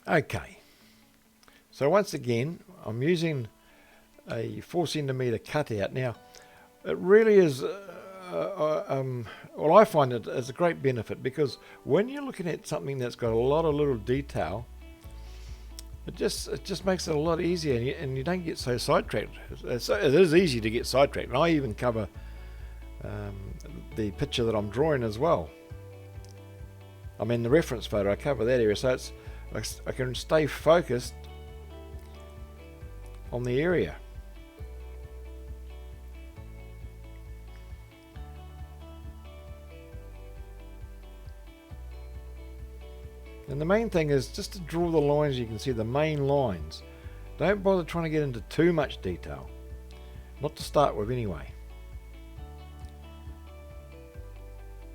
Okay, so once again I'm using a 4cm cutout. Now it really is well, I find it as a great benefit, because when you're looking at something that's got a lot of little detail, it just makes it a lot easier, and you don't get so sidetracked. It is easy to get sidetracked, and I even cover the picture that I'm drawing as well. I mean the reference photo, I cover that area, so I can stay focused on the area. And the main thing is just to draw the lines. You can see the main lines. Don't bother trying to get into too much detail. Not to start with anyway.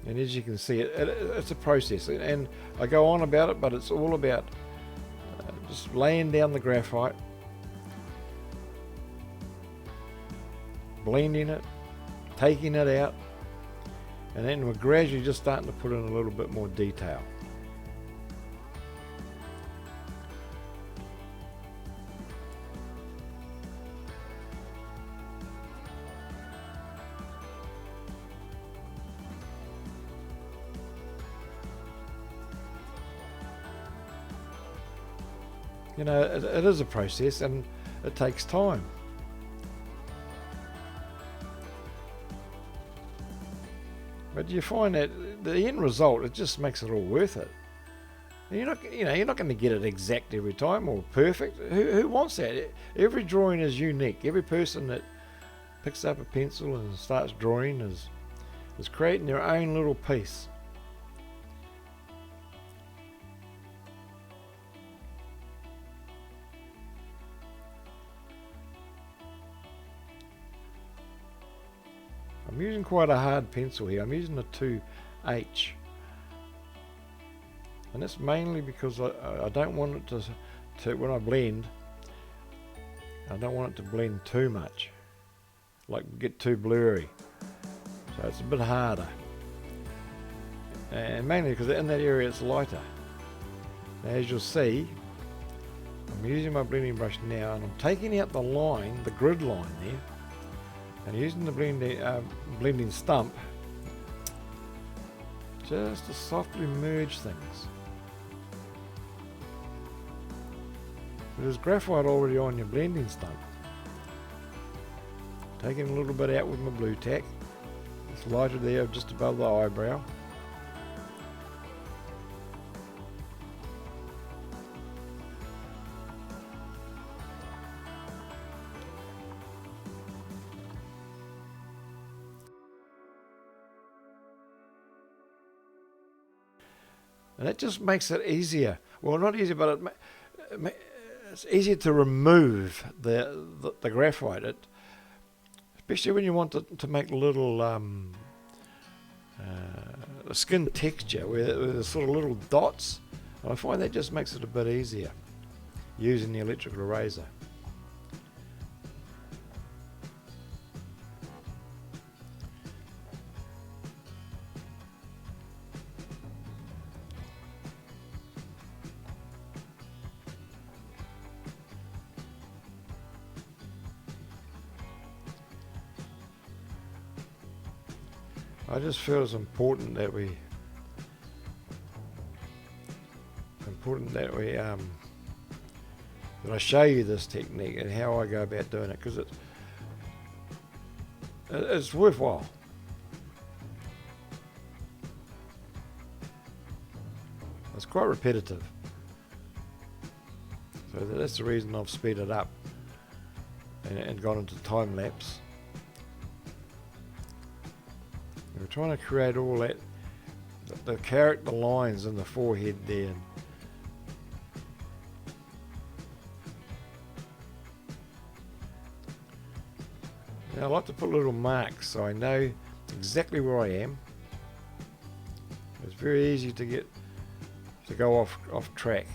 And as you can see, it's a process. And I go on about it, but it's all about just laying down the graphite, blending it, taking it out, and then we're gradually just starting to put in a little bit more detail. You know, it is a process, and it takes time. But you find that the end result, it just makes it all worth it. And you're not going to get it exact every time or perfect. Who wants that? Every drawing is unique. Every person that picks up a pencil and starts drawing is creating their own little piece. I'm using quite a hard pencil here. I'm using a 2H, and that's mainly because I don't want it to when I blend, I don't want it to blend too much, like get too blurry. So it's a bit harder, and mainly because in that area it's lighter. Now, as you'll see, I'm using my blending brush now, and I'm taking out the line, the grid line there, and using the blending stump just to softly merge things. There's graphite already on your blending stump. Taking a little bit out with my Blutac. It's lighter there just above the eyebrow. And that just makes it easier. Well, not easier, but it's easier to remove the graphite. Especially when you want to make little skin texture where there's sort of little dots. I find that just makes it a bit easier using the electrical eraser. I just feel it's important that that I show you this technique and how I go about doing it, because it's worthwhile. It's quite repetitive, so that's the reason I've speeded up and gone into time lapse. We're trying to create all that, the character lines in the forehead there. Now I like to put little marks so I know exactly where I am. It's very easy to go off track.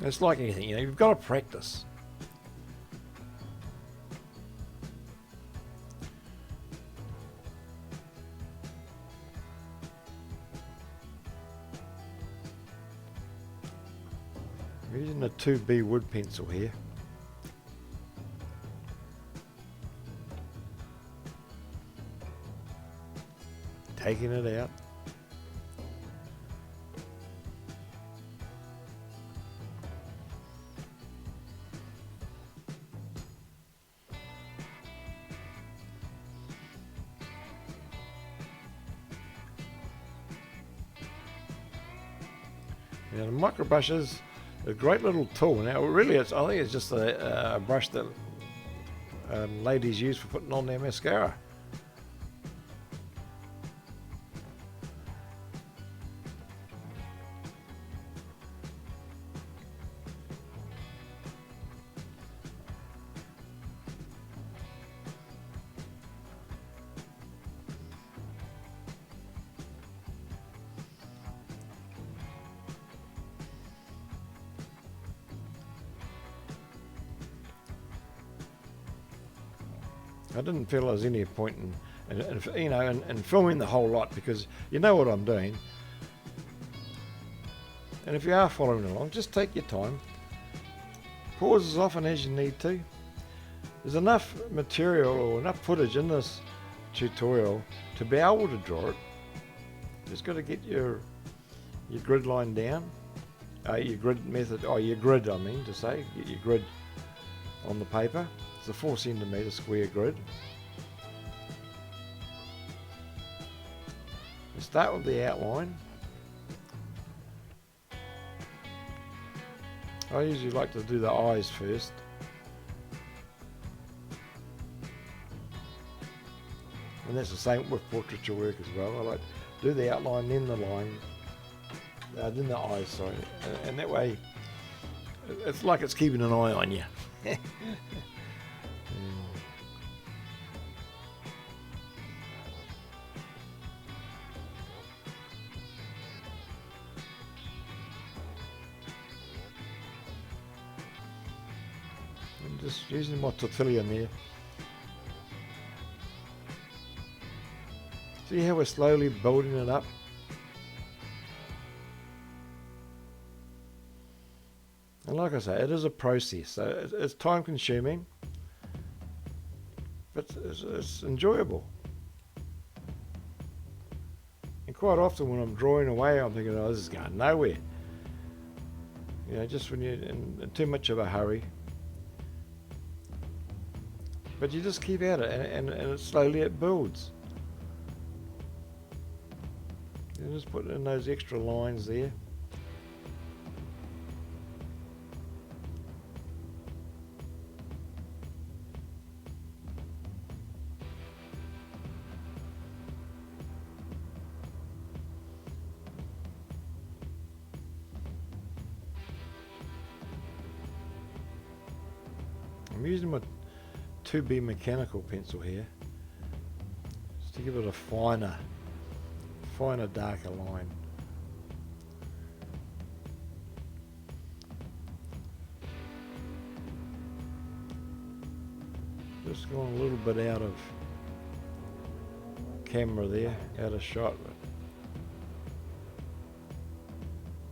It's like anything, you've got to practice. I'm using a 2B wood pencil here. Taking it out. Now the micro brush is a great little tool. Now really I think it's just a brush that ladies use for putting on their mascara. I didn't feel there was any point in filming the whole lot, because you know what I'm doing. And if you are following along, just take your time. Pause as often as you need to. There's enough material or enough footage in this tutorial to be able to draw it. Just got to get your grid line down. Your grid method, your grid I mean to say, get your grid on the paper. It's a 4 centimeter square grid. We start with the outline. I usually like to do the eyes first. And that's the same with portraiture work as well. I like to do the outline, then the line, then the eyes, sorry. And that way, it's like it's keeping an eye on you. I'm just using my Tortillion there. See how we're slowly building it up? And like I say, it is a process, so it's time consuming, but it's enjoyable. And quite often when I'm drawing away, I'm thinking, oh, this is going nowhere. You know, just when you're in too much of a hurry. But you just keep at it, and slowly it builds. You just put in those extra lines there. I'm using my 2B mechanical pencil here, just to give it a finer, darker line. Just going a little bit out of camera there, out of shot.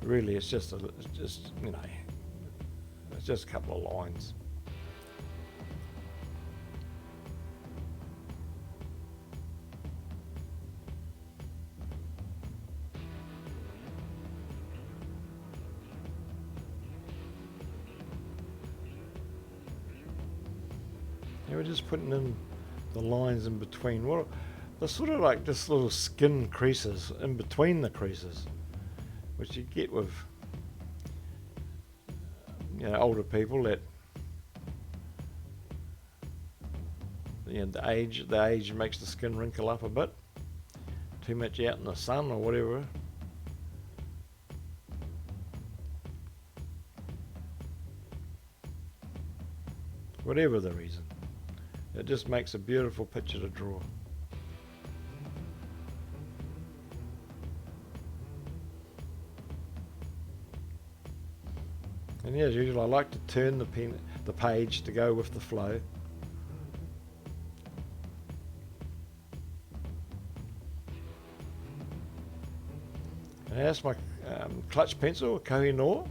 But really, it's just you know, it's just a couple of lines. And we're just putting in the lines in between. Well, they're sort of like just little skin creases in between the creases, which you get with older people that the age makes the skin wrinkle up a bit. Too much out in the sun or whatever. Whatever the reason. It just makes a beautiful picture to draw. And as usual, I like to turn the page to go with the flow. And that's my clutch pencil, Koh-i-noor.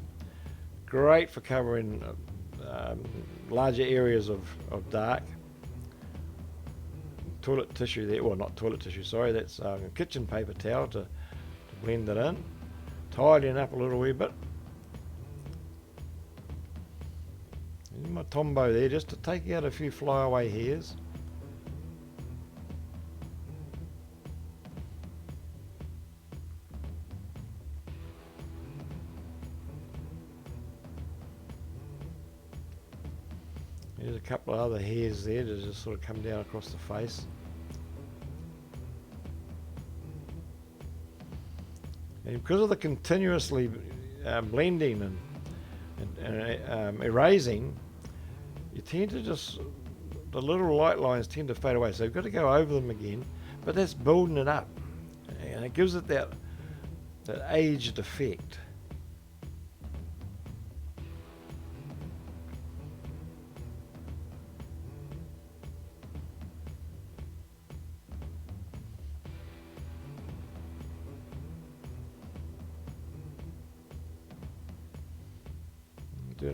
great for covering larger areas of dark. Toilet tissue there, well, not toilet tissue, sorry, that's kitchen paper towel to blend it in, tidying up a little wee bit. And my Tombow there just to take out a few flyaway hairs. There's a couple of other hairs there to just sort of come down across the face. And because of the continuously blending and erasing, you tend to just, the little light lines tend to fade away. So you've got to go over them again, but that's building it up. And it gives it that aged effect.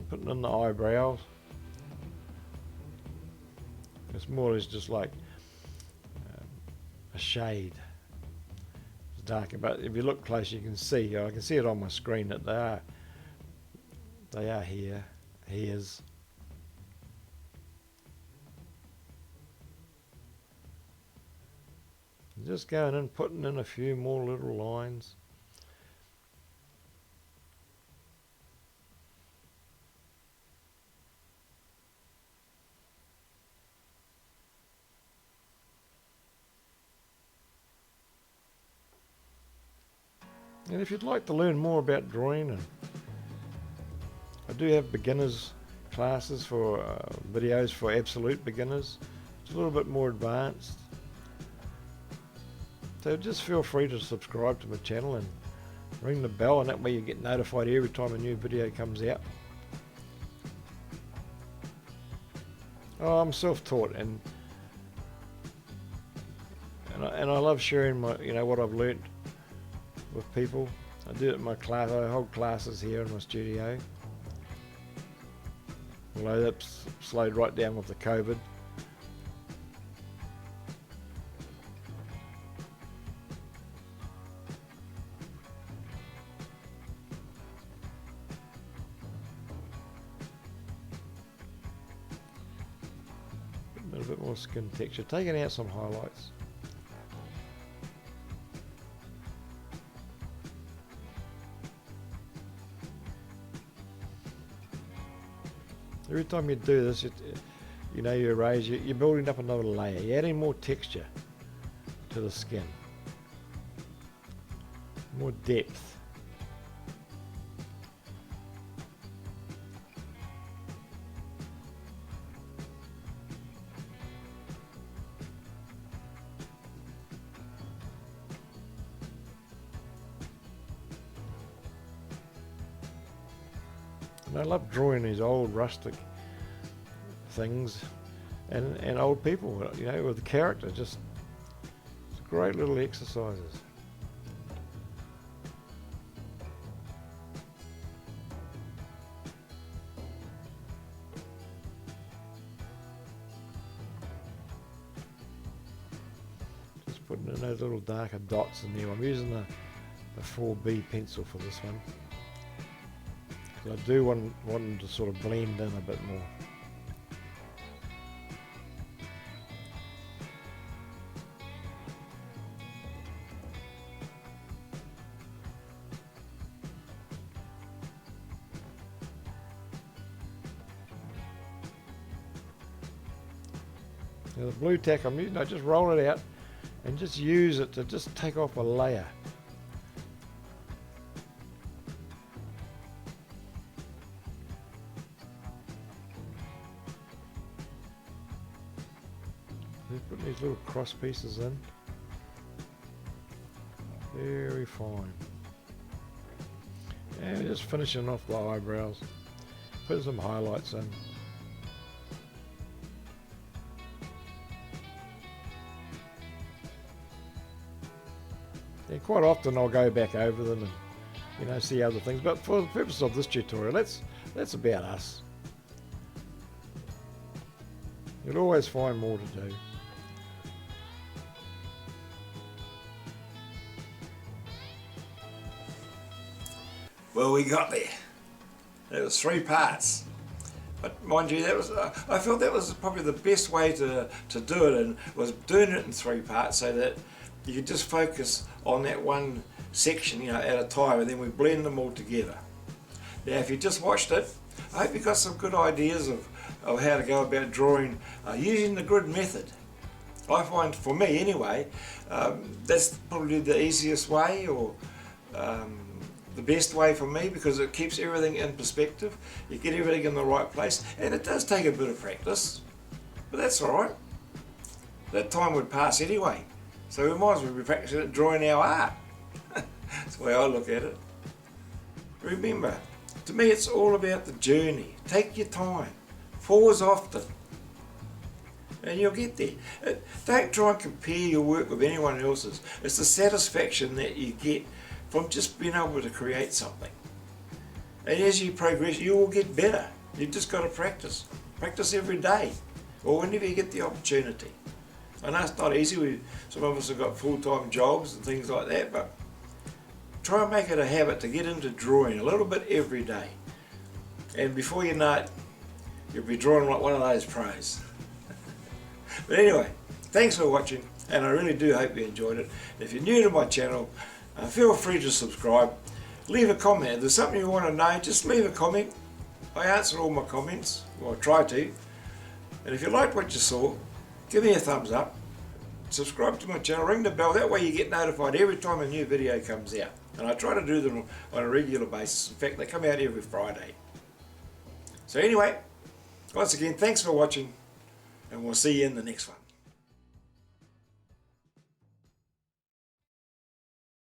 Putting in the eyebrows. It's more or less just like a shade. It's darker, but if you look close, you can see. I can see it on my screen that they are hairs. Just going in, putting in a few more little lines. And if you'd like to learn more about drawing, and I do have beginners classes for videos for absolute beginners. It's a little bit more advanced. So just feel free to subscribe to my channel and ring the bell, and that way you get notified every time a new video comes out. Oh, I'm self-taught, and I love sharing my, what I've learnt with people. I do it in my class. I hold classes here in my studio. Although that's slowed right down with the COVID. A little bit more skin texture. Taking out some highlights. Every time you do this, you erase, you're building up another layer. You're adding more texture to the skin, more depth. And I love drawing these old rustic things and old people, with the character. Just, it's great little exercises. Just putting in those little darker dots in there. I'm using the 4B pencil for this one. I do want them to sort of blend in a bit more. Now the Blutac I'm using, I just roll it out and just use it to just take off a layer. Put these little cross pieces in. Very fine. And just finishing off the eyebrows. Put some highlights in. And quite often I'll go back over them and see other things. But for the purpose of this tutorial, let's That's about us. You'll always find more to do. Well, we got there. It was 3 parts. But mind you, that was I felt that was probably the best way to do it, and was doing it in 3 parts so that you could just focus on that one section, you know, at a time, and then we blend them all together. Now, if you just watched it, I hope you got some good ideas of how to go about drawing using the grid method. I find, for me anyway, that's probably the easiest way, or the best way for me, because it keeps everything in perspective. You get everything in the right place, and it does take a bit of practice, but that's alright. That time would pass anyway, so we might as well be practicing at drawing our art. That's the way I look at it. Remember, to me it's all about the journey. Take your time, pause often, and you'll get there. Don't try and compare your work with anyone else's. It's the satisfaction that you get from just being able to create something. And as you progress, you will get better. You've just got to practice. Practice every day, or whenever you get the opportunity. I know it's not easy. Some of us have got full-time jobs and things like that, but try and make it a habit to get into drawing a little bit every day. And before you know it, you'll be drawing like one of those pros. But anyway, thanks for watching, and I really do hope you enjoyed it. If you're new to my channel, feel free to subscribe. Leave a comment. If there's something you want to know, just leave a comment. I answer all my comments, or I try to. And if you liked what you saw, give me a thumbs up. Subscribe to my channel, ring the bell, that way you get notified every time a new video comes out. And I try to do them on a regular basis. In fact, they come out every Friday. So anyway, once again, thanks for watching, and we'll see you in the next one.